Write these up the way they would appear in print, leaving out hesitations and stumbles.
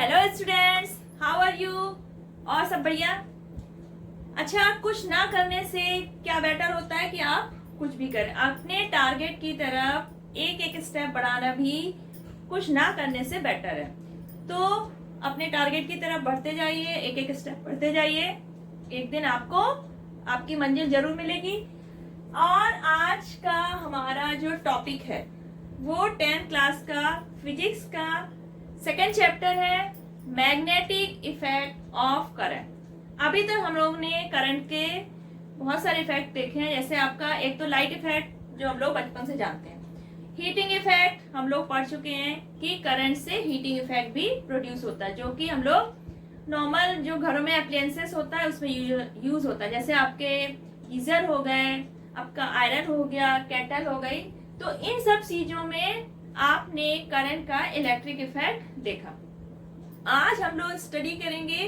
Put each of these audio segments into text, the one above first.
Hello students, how are you. और सब बढ़िया। अच्छा, कुछ ना करने से क्या बेटर होता है कि आप कुछ भी करें। अपने टारगेट की तरफ एक एक स्टेप बढ़ाना भी कुछ ना करने से बेटर है। तो अपने टारगेट की तरफ बढ़ते जाइए, एक एक स्टेप बढ़ते जाइए। एक दिन आपको आपकी मंजिल जरूर मिलेगी। और आज का हमारा जो टॉपिक है वो 10th क्लास का फिजिक्स का सेकेंड चैप्टर है, मैग्नेटिक इफेक्ट ऑफ करंट। अभी तक हम लोग ने करंट के बहुत सारे इफेक्ट देखे हैं। जैसे आपका एक तो लाइट इफेक्ट जो हम लोग बचपन से जानते हैं, हीटिंग इफेक्ट हम लोग पढ़ चुके हैं कि करंट से हीटिंग इफेक्ट भी प्रोड्यूस होता है, जो कि हम लोग नॉर्मल जो घरों में अप्लायंसेस होता है उसमें यूज होता है। जैसे आपके गीजर हो गए, आपका आयरन हो गया, केटल हो गई, तो इन सब चीजों में आपने करंट का इलेक्ट्रिक इफेक्ट देखा। आज हम लोग स्टडी करेंगे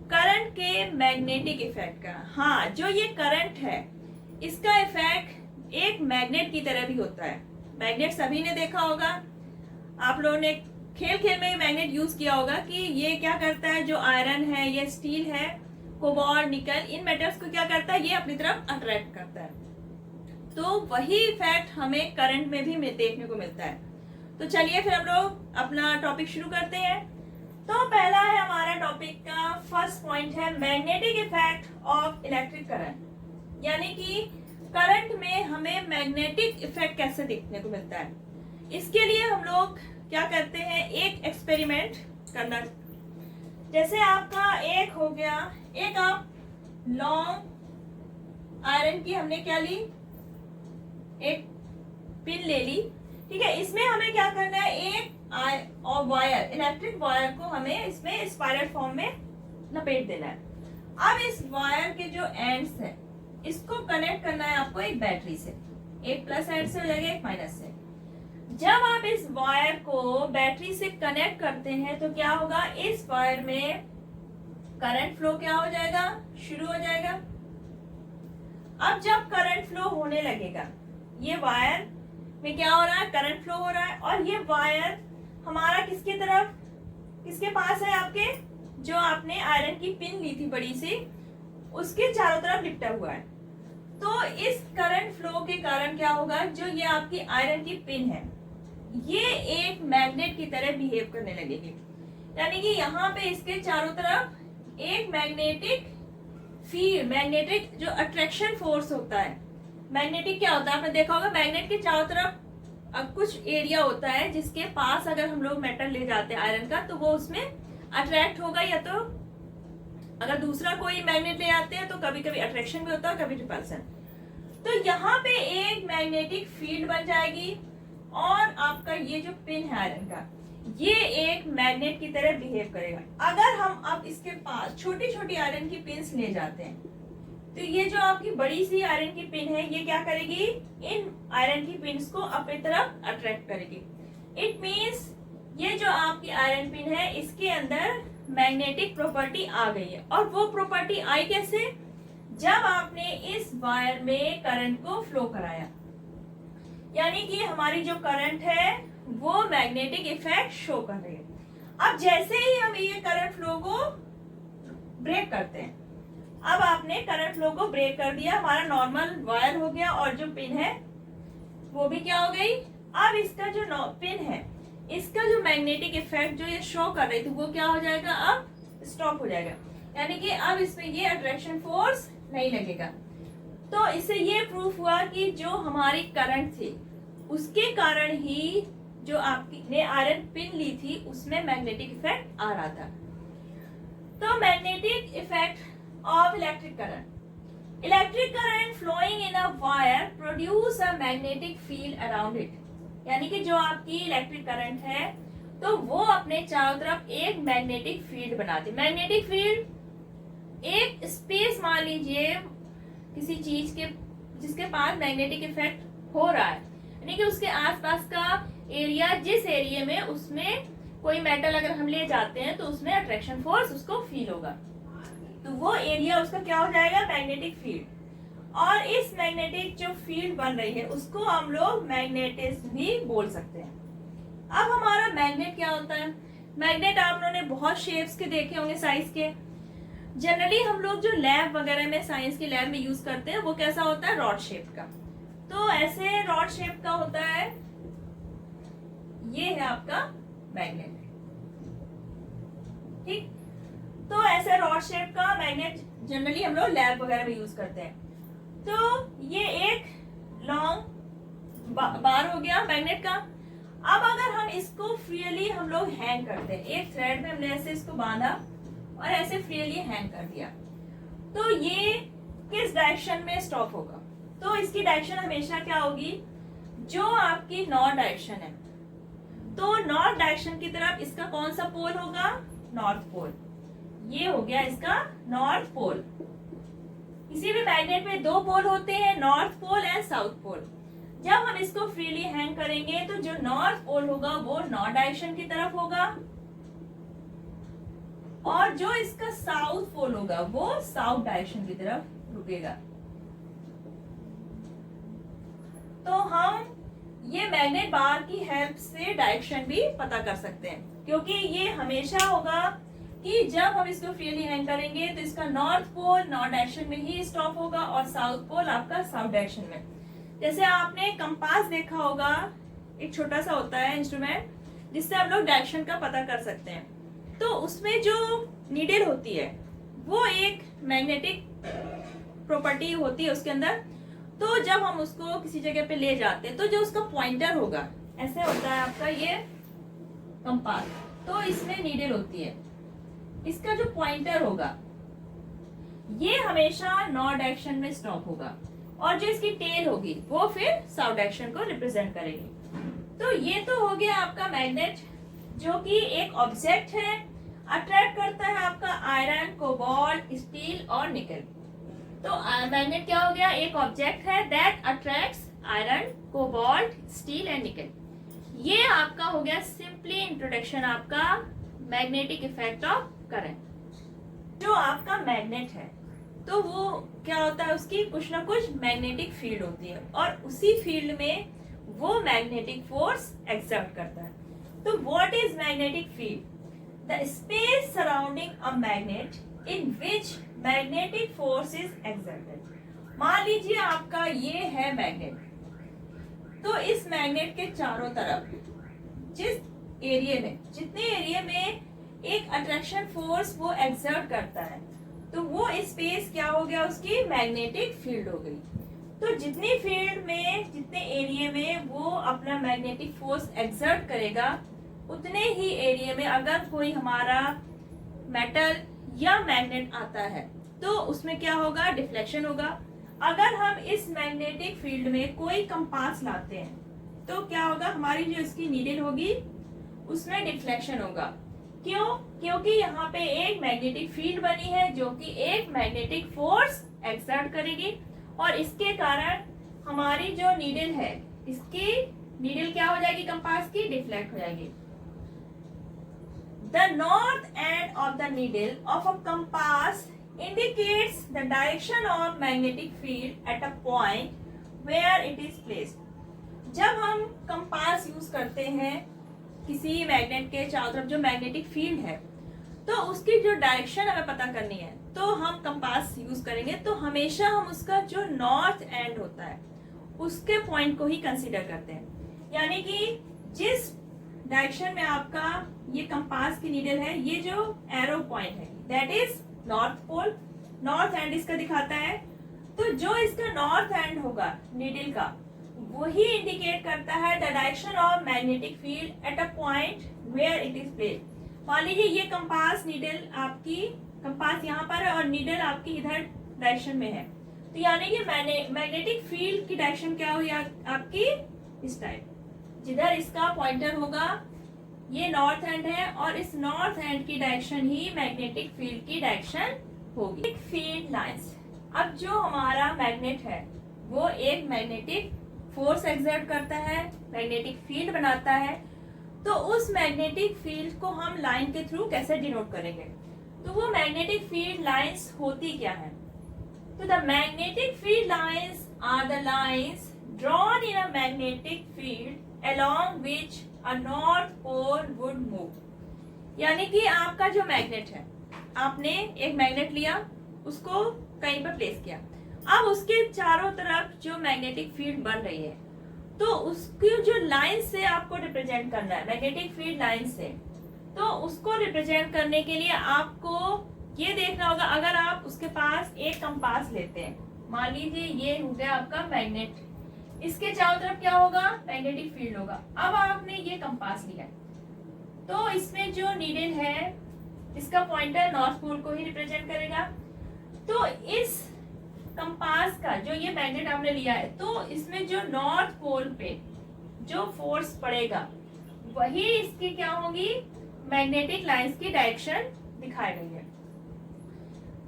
करंट के मैग्नेटिक इफेक्ट का। हाँ, जो ये करंट है इसका इफेक्ट एक मैग्नेट की तरह भी होता है। मैग्नेट सभी ने देखा होगा, आप लोगों ने खेल खेल में मैग्नेट यूज किया होगा कि ये क्या करता है, जो आयरन है, ये स्टील है, कोबाल्ट, निकल, इन मेटल्स को क्या करता है, ये अपनी तरफ अट्रैक्ट करता है। तो वही इफेक्ट हमें करंट में भी देखने को मिलता है। तो चलिए फिर हम लोग अपना टॉपिक शुरू करते हैं। तो पहला है हमारा टॉपिक का फर्स्ट पॉइंट है magnetic effect of electric current, यानी कि करंट में हमें मैग्नेटिक इफेक्ट कैसे देखने को मिलता है। इसके लिए हम लोग क्या करते हैं, एक एक्सपेरिमेंट करना। जैसे आपका एक हो गया, एक आप लॉन्ग आयरन की हमने क्या ली, एक पिन ले ली, ठीक है। इसमें हमें क्या करना है, एक और वायर, इलेक्ट्रिक वायर को हमें इसमें स्पाइरल फॉर्म में लपेट देना है। अब इस वायर के जो एंड्स हैं इसको कनेक्ट करना है आपको एक बैटरी से। एक प्लस एंड से हो जाएगा, एक माइनस से। जब आप इस वायर को बैटरी से कनेक्ट करते हैं तो क्या होगा, इस वायर में करंट फ्लो क्या हो जाएगा, शुरू हो जाएगा। अब जब करंट फ्लो होने लगेगा, ये वायर में क्या हो रहा है, करंट फ्लो हो रहा है, और ये वायर हमारा किसकी तरफ, किसके पास है, आपके जो आपने आयरन की पिन ली थी बड़ी सी, उसके चारों तरफ लिपटा हुआ है। तो इस करंट फ्लो के कारण क्या होगा, जो ये आपकी आयरन की पिन है ये एक मैग्नेट की तरह बिहेव करने लगेगी। यानी कि यहाँ पे इसके चारों तरफ एक मैग्नेटिक फील्ड, मैग्नेटिक जो अट्रैक्शन फोर्स होता है। मैग्नेटिक क्या होता है, आपने देखा होगा, मैग्नेट के चारों तरफ कुछ एरिया होता है जिसके पास अगर हम लोग मेटल ले जाते हैं आयरन का तो वो उसमें अट्रैक्ट होगा, या तो अगर दूसरा कोई मैग्नेट ले आते हैं तो कभी कभी अट्रैक्शन भी होता है, कभी रिपल्सन। तो यहाँ पे एक मैग्नेटिक फील्ड बन जाएगी और आपका ये जो पिन है आयरन का, ये एक मैग्नेट की तरह बिहेव करेगा। अगर हम अब इसके पास छोटी छोटी आयरन की पिन्स ले जाते हैं तो ये जो आपकी बड़ी सी आयरन की पिन है ये क्या करेगी, इन आयरन की पिन्स को अपनी तरफ अट्रैक्ट करेगी। इट मींस ये जो आपकी आयरन पिन है इसके अंदर मैग्नेटिक प्रॉपर्टी आ गई है। और वो प्रॉपर्टी आई कैसे, जब आपने इस वायर में करंट को फ्लो कराया, यानी कि हमारी जो करंट है वो मैग्नेटिक इफेक्ट शो कर रही है। अब जैसे ही हम ये करंट फ्लो को ब्रेक करते हैं, अब आपने करंट फ्लो को ब्रेक कर दिया, हमारा नॉर्मल वायर हो गया और जो पिन है वो भी क्या हो गई। अब इसका जो पिन है इसका जो मैग्नेटिक इफेक्ट जो ये शो कर रही थी वो क्या हो जाएगा, अब स्टॉप हो जाएगा। यानी कि अब इसमें ये अट्रैक्शन फोर्स नहीं लगेगा। तो इससे ये प्रूफ हुआ कि जो हमारी करंट थी उसके कारण ही जो आपने आयरन पिन ली थी उसमें मैग्नेटिक इफेक्ट आ रहा था। तो magnetic effect of electric current. Electric current flowing in a wire produce a magnetic field around it. यानी कि जो आपकी इलेक्ट्रिक करंट है तो वो अपने चारों तरफ एक मैग्नेटिक फील्ड बनाती है। मैग्नेटिक फील्ड एक स्पेस मान लीजिए किसी चीज के जिसके पास मैग्नेटिक इफेक्ट हो रहा है, यानी कि उसके आसपास का एरिया, जिस एरिया में उसमें कोई मेटल अगर हम ले जाते हैं तो उसमें अट्रैक्शन फोर्स उसको फील होगा, तो वो एरिया उसका क्या हो जाएगा, मैग्नेटिक फील्ड। और इस मैग्नेटिक जो फील्ड बन रही है उसको हम लोग मैग्नेटिज्म भी बोल सकते हैं। अब हमारा मैग्नेट क्या होता है, मैग्नेट आप लोगों ने बहुत शेप्स के देखे होंगे, साइज के। जनरली हम लोग जो लैब वगैरह में, साइंस की लैब में यूज करते हैं, वो कैसा होता है, रॉड शेप का। तो ऐसे रॉड शेप का होता है, ये है आपका मैग्नेट, ठीक। तो ऐसे रॉड शेप का मैग्नेट जनरली हम लोग लैब वगैरह में यूज करते हैं। तो ये एक लॉन्ग बार हो गया मैग्नेट का। अब अगर हम इसको फ्रीली हम लोग हैंग करते हैं, एक थ्रेड में हमने ऐसे इसको बांधा और ऐसे फ्रीली हैंग कर दिया, तो ये किस डायरेक्शन में स्टॉप होगा? तो इसकी डायरेक्शन हमेशा क्या होगी, जो आपकी नॉर्थ डायरेक्शन है, तो नॉर्थ डायरेक्शन की तरफ इसका कौन सा पोल होगा, नॉर्थ पोल। ये हो गया इसका नॉर्थ पोल। किसी भी मैग्नेट में दो पोल होते हैं, north pole and south pole. जब हम इसको फ्रीली हैंग करेंगे तो जो नॉर्थ पोल होगा वो नॉर्थ डायरेक्शन की तरफ होगा, और जो इसका साउथ पोल होगा वो साउथ डायरेक्शन की तरफ रुकेगा। तो हम ये मैग्नेट बार की हेल्प से डायरेक्शन भी पता कर सकते हैं, क्योंकि ये हमेशा होगा कि जब हम इसको फ्रीली हैंग करेंगे तो इसका नॉर्थ पोल नॉर्थ डायरेक्शन में ही स्टॉप होगा और साउथ पोल आपका साउथ डायरेक्शन में। जैसे आपने कंपास देखा होगा, एक छोटा सा होता है इंस्ट्रूमेंट जिससे आप लोग डायरेक्शन का पता कर सकते हैं। तो उसमें जो नीडल होती है वो एक मैग्नेटिक प्रॉपर्टी होती है उसके अंदर। तो जब हम उसको किसी जगह पे ले जाते हैं तो जो उसका पॉइंटर होगा, ऐसे होता है आपका ये कंपास, तो इसमें नीडल होती है, इसका जो पॉइंटर होगा ये हमेशा नॉर्थ डायरेक्शन में स्टॉप होगा, और जो इसकी टेल होगी वो फिर साउथ डायरेक्शन को रिप्रेजेंट करेगी। तो ये तो हो गया आपका मैग्नेट, जो कि एक ऑब्जेक्ट है, अट्रैक्ट करता है आपका आयरन, कोबाल्ट, स्टील और निकल। तो मैग्नेट क्या हो गया, एक ऑब्जेक्ट है that attracts iron, cobalt, steel and निकल। ये आपका हो गया सिंपली इंट्रोडक्शन आपका मैग्नेटिक इफेक्ट ऑफ करंट। जो आपका मैग्नेट है तो वो क्या होता है, उसकी कुछ ना कुछ मैग्नेटिक फील्ड होती है, और उसी फील्ड में वो मैग्नेटिक फोर्स एक्सर्ट करता है। तो what is magnetic field? The space surrounding a magnet in which magnetic force is exerted. मान लीजिए आपका ये है मैग्नेट, तो इस मैग्नेट के चारों तरफ जिस एरिया में, जितने एरिया में एक अट्रैक्शन फोर्स वो एक्सर्ट करता है, तो वो स्पेस क्या हो गया, उसकी मैग्नेटिक फील्ड हो गई। तो जितनी फील्ड में, जितने एरिया में वो अपना मैग्नेटिक फोर्स एक्सर्ट करेगा, उतने ही एरिया में अगर कोई हमारा मेटल या मैग्नेट आता है तो उसमें क्या होगा, डिफ्लेक्शन होगा। अगर हम इस मैग्नेटिक फील्ड में कोई कंपास लाते हैं तो क्या होगा, हमारी जो इसकी नीडल होगी उसमें डिफ्लेक्शन होगा। क्यों? क्योंकि यहाँ पे एक मैग्नेटिक फील्ड बनी है जो कि एक मैग्नेटिक फोर्स एक्सर्ट करेगी, और इसके कारण हमारी जो नीडल है, इसकी नीडल क्या हो जाएगी, कंपास की डिफ्लेक्ट हो जाएगी। The north end of the needle of a compass indicates the direction of magnetic field at a point where it is placed। जब हम कंपास यूज करते हैं किसी मैग्नेट के चारों तरफ जो मैग्नेटिक फील्ड है, तो उसकी जो डायरेक्शन हमें पता करनी है, तो हम कंपास यूज करेंगे। तो हमेशा हम उसका जो नॉर्थ एंड होता है उसके पॉइंट को ही कंसीडर करते हैं। यानी कि जिस डायरेक्शन में आपका ये कंपास की नीडल है, ये जो एरो पॉइंट है that is north pole, north end इसका दिखाता है। तो जो इसका नॉर्थ एंड होगा नीडल का, वही इंडिकेट करता है the direction of magnetic field at a point where it is placed. मान लीजिए ये कंपास नीडल आपकी, कंपास यहाँ पर है और नीडल आपकी इधर डायरेक्शन में है, तो यानी कि मैग्नेटिक फील्ड की डायरेक्शन क्या हुई आपकी, इस टाइप। जिधर इसका पॉइंटर होगा ये नॉर्थ एंड है, और इस नॉर्थ एंड की डायरेक्शन ही मैग्नेटिक फील्ड की डायरेक्शन होगी। फील्ड लाइंस, अब जो हमारा मैग्नेट है वो एक मैग्नेटिक फोर्स एक्सर्ट करता है, मैग्नेटिक फील्ड बनाता है। तो उस मैग्नेटिक फील्ड को हम लाइन के थ्रू कैसे डिनोट करेंगे? तो वो मैग्नेटिक फील्ड लाइंस होती क्या है? तो the magnetic field lines are the lines drawn in a magnetic field along which a north pole would move। यानी कि आपका जो मैग्नेट है, आपने एक मैग्नेट लिया, उसको कहीं पर प्लेस किया, अब उसके चारों तरफ जो मैग्नेटिक फील्ड बन रही है, तो उसकी जो लाइन से आपको रिप्रेजेंट करना है, मैग्नेटिक फील्ड लाइन से, तो उसको रिप्रेजेंट करने के लिए आपको ये देखना होगा, अगर आप उसके पास एक कंपास लेते हैं, मान लीजिए ये हो गया आपका मैग्नेट, इसके चारों तरफ क्या होगा, मैग्नेटिक फील्ड होगा। अब आपने ये कंपास लिया, तो इसमें जो नीडल है, इसका पॉइंटर नॉर्थ पोल को ही रिप्रेजेंट करेगा। तो इस कंपास का जो ये मैग्नेट आपने लिया है, तो इसमें जो नॉर्थ पोल पे जो फोर्स पड़ेगा, वही इसकी क्या होगी, मैग्नेटिक लाइंस की डायरेक्शन दिखाई गई है।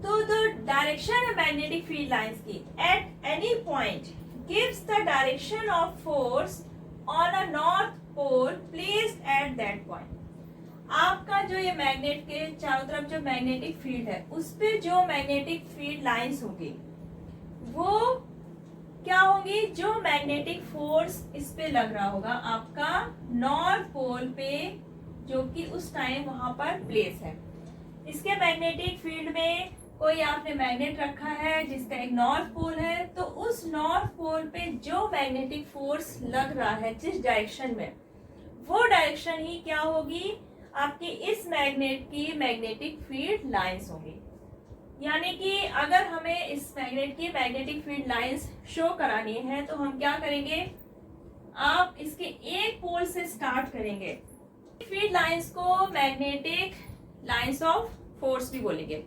तो द डायरेक्शन है मैग्नेटिक फील्ड लाइंस की at any point gives the direction of force on a north pole placed at that point. आपका जो ये मैग्नेट के चारों तरफ जो मैग्नेटिक फील्ड है, उस पे जो मैग्नेटिक फील्ड लाइंस होगी, वो क्या होंगी, जो मैग्नेटिक फोर्स इस पे लग रहा होगा आपका नॉर्थ पोल पे, जो कि उस टाइम वहां पर प्लेस है। इसके मैग्नेटिक फील्ड में कोई आपने मैग्नेट रखा है जिसका एक नॉर्थ पोल है, तो उस नॉर्थ पोल पे जो मैग्नेटिक फोर्स लग रहा है जिस डायरेक्शन में, वो डायरेक्शन ही क्या होगी, आपकी इस मैग्नेट की मैग्नेटिक फील्ड लाइंस होंगी। यानी कि अगर हमें इस मैग्नेट की मैग्नेटिक फील्ड लाइंस शो करानी है, तो हम क्या करेंगे, आप इसके एक पोल से स्टार्ट करेंगे। फील्ड लाइंस को मैग्नेटिक लाइंस ऑफ फोर्स भी बोलेंगे,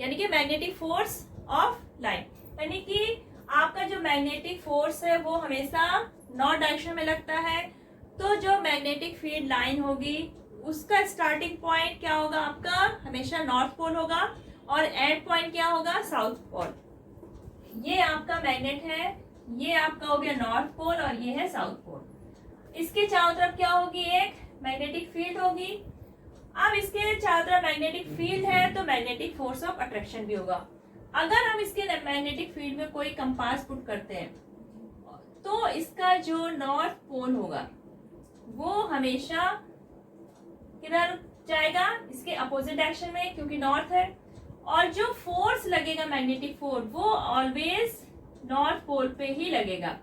यानी कि मैग्नेटिक फोर्स ऑफ लाइन, यानी कि आपका जो मैग्नेटिक फोर्स है वो हमेशा नॉर्थ डायरेक्शन में लगता है, तो जो मैग्नेटिक फील्ड लाइन होगी उसका स्टार्टिंग पॉइंट क्या होगा, आपका हमेशा नॉर्थ पोल होगा, और एंड पॉइंट क्या होगा, साउथ पोल। ये आपका मैग्नेट है, ये आपका हो गया नॉर्थ पोल और ये है साउथ पोल। इसके चारों तरफ क्या होगी, एक मैग्नेटिक फील्ड होगी। अब इसके चारों तरफ मैग्नेटिक फील्ड है, तो मैग्नेटिक फोर्स ऑफ अट्रैक्शन भी होगा। अगर हम इसके मैग्नेटिक फील्ड में कोई कंपास पुट करते हैं, तो इसका जो नॉर्थ पोल होगा वो हमेशा किधर जाएगा, इसके अपोजिट डायरेक्शन में, क्योंकि नॉर्थ है। और जो फोर्स लगेगा मैग्नेटिक फोर्स, वो ऑलवेज नॉर्थ पोल पे ही लगेगा।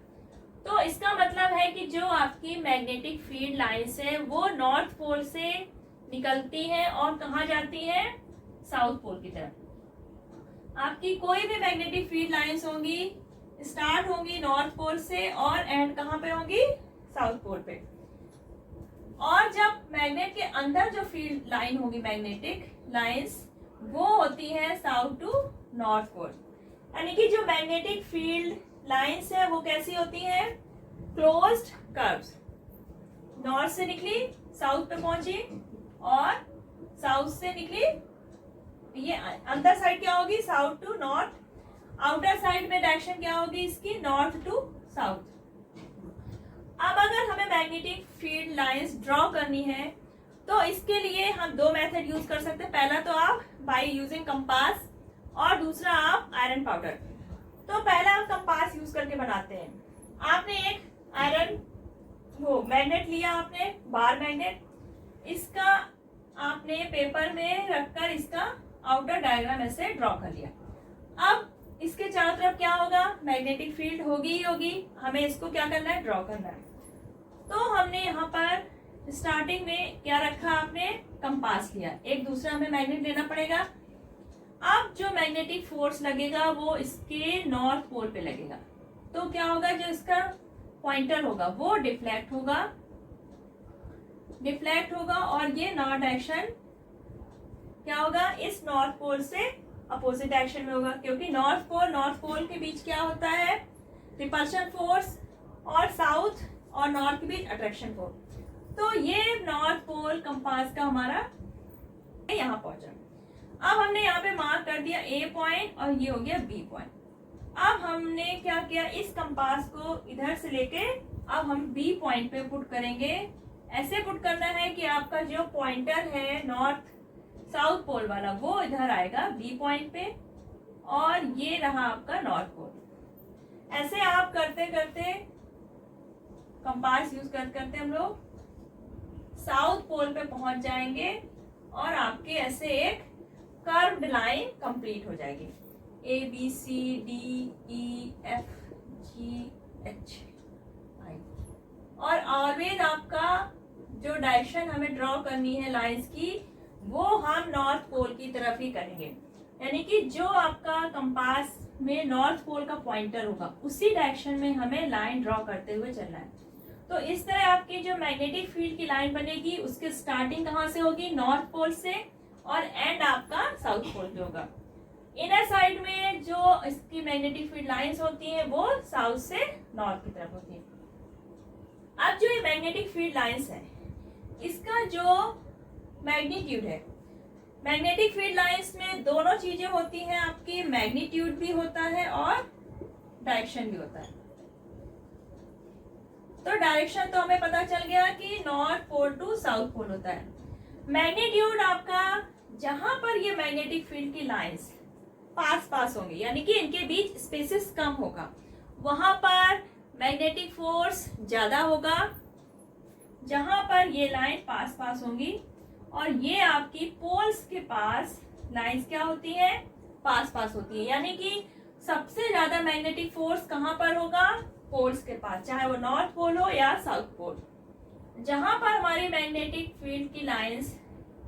तो इसका मतलब है कि जो आपकी मैग्नेटिक फील्ड लाइंस है वो नॉर्थ पोल से निकलती है और कहाँ जाती है, साउथ पोल की तरफ। आपकी कोई भी मैग्नेटिक फील्ड लाइंस होंगी, स्टार्ट होंगी नॉर्थ पोल से और एंड कहाँ पे होंगी, साउथ पोल पे। और जब मैग्नेट के अंदर जो फील्ड लाइन होगी, मैग्नेटिक लाइंस, वो होती है साउथ टू नॉर्थ पोल। यानी कि जो मैग्नेटिक फील्ड लाइंस है वो कैसी होती है, क्लोज्ड कर्व्स। नॉर्थ से निकली, साउथ पे पहुंची, और साउथ से निकली, ये अंदर साइड क्या होगी, south to north. Outer side में डायरेक्शन क्या होगी इसकी, नॉर्थ टू साउथ। अब अगर हमें मैग्नेटिक फील्ड लाइंस ड्रॉ करनी है, तो इसके लिए हम दो मेथड यूज कर सकते हैं। पहला तो आप बाय यूजिंग कंपास, और दूसरा आप आयरन पाउडर। तो पहला आप कंपास यूज करके बनाते हैं। आपने एक आयरन वो मैग्नेट लिया, आपने बार मैग्नेट, इसका आपने पेपर में रखकर इसका आउटर डायग्राम ऐसे ड्रॉ कर लिया। अब इसके चारों तरफ क्या होगा, मैग्नेटिक फील्ड होगी ही होगी। हमें इसको क्या करना है, ड्रॉ करना है। तो हमने यहाँ पर स्टार्टिंग में क्या रखा, आपने कंपास लिया, एक दूसरा हमें मैग्नेट लेना पड़ेगा। अब जो मैग्नेटिक फोर्स लगेगा वो इसके नॉर्थ पोल पे लगेगा, तो क्या होगा, जो इसका पॉइंटर होगा वो डिफ्लेक्ट होगा और ये नॉर्थ डायरेक्शन क्या होगा, इस नॉर्थ पोल से अपोजिट डायरेक्शन में होगा, क्योंकि नॉर्थ पोल के बीच क्या होता है, रिपल्शन फोर्स, और साउथ और नॉर्थ के बीच अट्रैक्शन फोर्स। तो ये नॉर्थ पोल कंपास का हमारा यहाँ पहुंचा। अब हमने यहाँ पे मार्क कर दिया ए पॉइंट और ये हो गया बी पॉइंट। अब हमने क्या किया, इस कंपास को इधर से लेके अब हम बी पॉइंट पे पुट करेंगे। ऐसे पुट करना है कि आपका जो पॉइंटर है नॉर्थ साउथ पोल वाला, वो इधर आएगा बी पॉइंट पे, और ये रहा आपका नॉर्थ पोल। ऐसे आप करते करते कंपास यूज करते हम लोग साउथ पोल पे पहुंच जाएंगे, और आपके ऐसे एक कर्व्ड लाइन कंप्लीट हो जाएगी। ABCDEFGH आई। और ऑलवेज आपका जो डायरेक्शन हमें ड्रॉ करनी है लाइंस की, वो हम नॉर्थ पोल की तरफ ही करेंगे। यानी कि जो आपका कंपास में नॉर्थ पोल का पॉइंटर होगा उसी डायरेक्शन में हमें लाइन ड्रॉ करते हुए चलना है। तो इस तरह आपकी जो मैग्नेटिक फील्ड की लाइन बनेगी उसकी स्टार्टिंग कहाँ से होगी? नॉर्थ पोल से, और एंड आपका साउथ पोल पे होगा। इनर साइड में जो इसकी मैग्नेटिक फील्ड लाइंस होती हैं वो साउथ से नॉर्थ की तरफ होती हैं। अब जो ये मैग्नेटिक फील्ड लाइंस है, इसका जो मैग्नीट्यूड है, मैग्नेटिक फील्ड लाइंस में दोनों चीजें होती हैं आपकी, मैग्नीट्यूड भी होता है और डायरेक्शन भी होता है। तो डायरेक्शन तो हमें पता चल गया कि north pole to south pole होता है। मैग्नीट्यूड आपका जहां पर ये मैग्नेटिक फील्ड की लाइंस पास पास होंगी, यानी कि इनके बीच स्पेसेस कम होगा, वहां पर मैग्नेटिक फोर्स ज्यादा होगा। जहां पर ये लाइन पास पास होंगी और ये आपकी पोल्स के पास लाइंस क्या होती है? पास पास होती है। यानी कि सबसे ज्यादा मैग्नेटिक फोर्स कहां पर होगा? पोल्स के पास, चाहे वो नॉर्थ पोल हो या साउथ पोल। जहां पर हमारी मैग्नेटिक फील्ड की लाइंस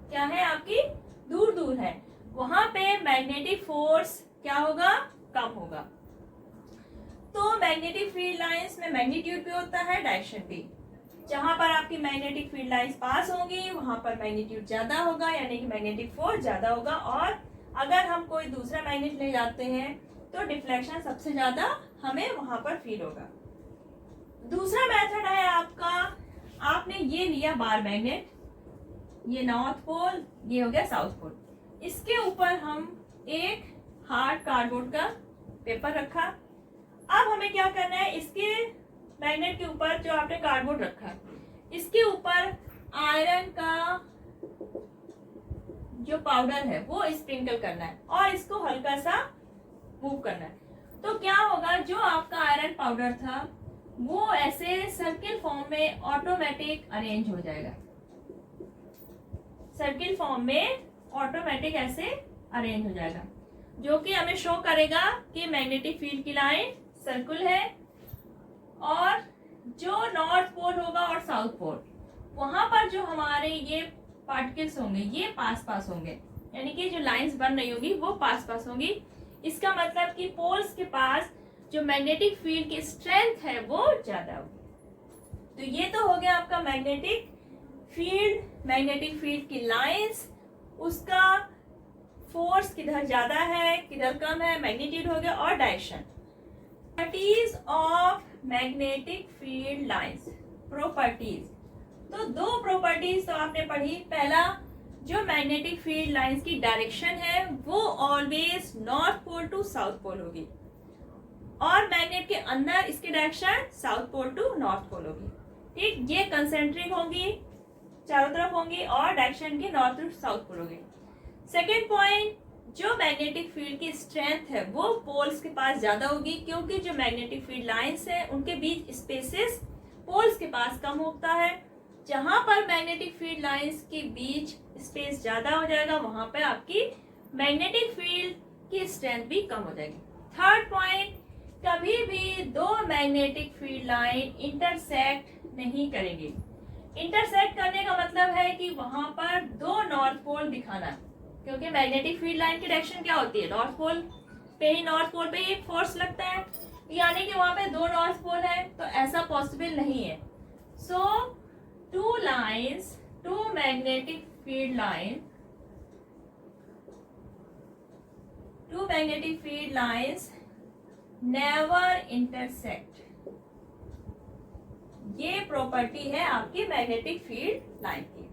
क्या है आपकी? दूर दूर है, वहां पे मैग्नेटिक फोर्स क्या होगा? कम होगा। तो मैग्नेटिक फील्ड लाइंस में मैग्नीट्यूड भी होता है, डायरेक्शन भी। जहां पर आपकी मैग्नेटिक फील्ड लाइंस पास होंगी वहां पर मैग्नीट्यूड ज्यादा होगा, यानी कि मैग्नेटिक फोर्स ज्यादा होगा। और अगर हम कोई दूसरा मैग्नेट ले जाते हैं तो डिफ्लेक्शन सबसे ज्यादा हमें वहां पर फील होगा। दूसरा मेथड है आपका, आपने ये लिया बार मैग्नेट, ये नॉर्थ पोल, ये हो गया साउथ पोल, इसके ऊपर हम एक हार्ड कार्डबोर्ड का पेपर रखा। अब हमें क्या करना है, इसके मैग्नेट के ऊपर जो आपने कार्डबोर्ड रखा है इसके ऊपर आयरन का जो पाउडर है वो स्प्रिंकल करना है और इसको हल्का सा मूव करना है। तो क्या होगा, जो आपका आयरन पाउडर था वो ऐसे सर्किल फॉर्म में ऑटोमेटिक अरेंज हो जाएगा। सर्किल फॉर्म में ऑटोमेटिक ऐसे अरेंज हो जाएगा, जो कि हमें शो करेगा कि मैग्नेटिक फील्ड की लाइन सर्कुल है और जो नॉर्थ पोल होगा और साउथ पोल वहां पर जो हमारे ये पार्टिकल्स होंगे ये पास पास होंगे, यानी कि जो लाइंस बन रही होगी वो पास पास होंगी। इसका मतलब कि पोल्स के पास जो मैग्नेटिक फील्ड की स्ट्रेंथ है वो ज्यादा होगी। तो ये तो हो गया आपका मैग्नेटिक फील्ड की लाइंस, उसका फोर्स किधर ज्यादा है किधर कम है, मैग्नीट्यूड हो गया, और direction. Properties of magnetic field lines, properties. तो दो प्रॉपर्टीज तो आपने पढ़ी। पहला, जो मैग्नेटिक फील्ड लाइंस की डायरेक्शन है वो always north pole to south pole होगी, और मैग्नेट के अंदर इसकी direction south pole to north pole होगी। ठीक, ये कंसेंट्रिक होंगी, चारों तरफ होंगी, और डायरेक्शन की नॉर्थ टू साउथ पोल होगी। सेकेंड पॉइंट, जो मैग्नेटिक फील्ड की स्ट्रेंथ है वो पोल्स के पास ज्यादा होगी, क्योंकि जो मैग्नेटिक फील्ड लाइंस है उनके बीच स्पेसेस पोल्स के पास कम होता है। जहां पर मैग्नेटिक फील्ड लाइंस के बीच स्पेस ज्यादा हो जाएगा वहां पर आपकी मैग्नेटिक फील्ड की स्ट्रेंथ भी कम हो जाएगी। थर्ड पॉइंट, कभी भी दो मैग्नेटिक फील्ड लाइन इंटरसेक्ट नहीं करेंगी। इंटरसेक्ट करने का मतलब है कि वहां पर दो नॉर्थ पोल दिखाना, क्योंकि मैग्नेटिक फील्ड लाइन की डायरेक्शन क्या होती है? नॉर्थ पोल पे ही, नॉर्थ पोल पे ही फोर्स लगता है, यानी कि वहां पे दो नॉर्थ पोल है, तो ऐसा पॉसिबल नहीं है। So two lines, two magnetic field lines never intersect. ये प्रॉपर्टी है आपकी मैग्नेटिक फील्ड लाइन की।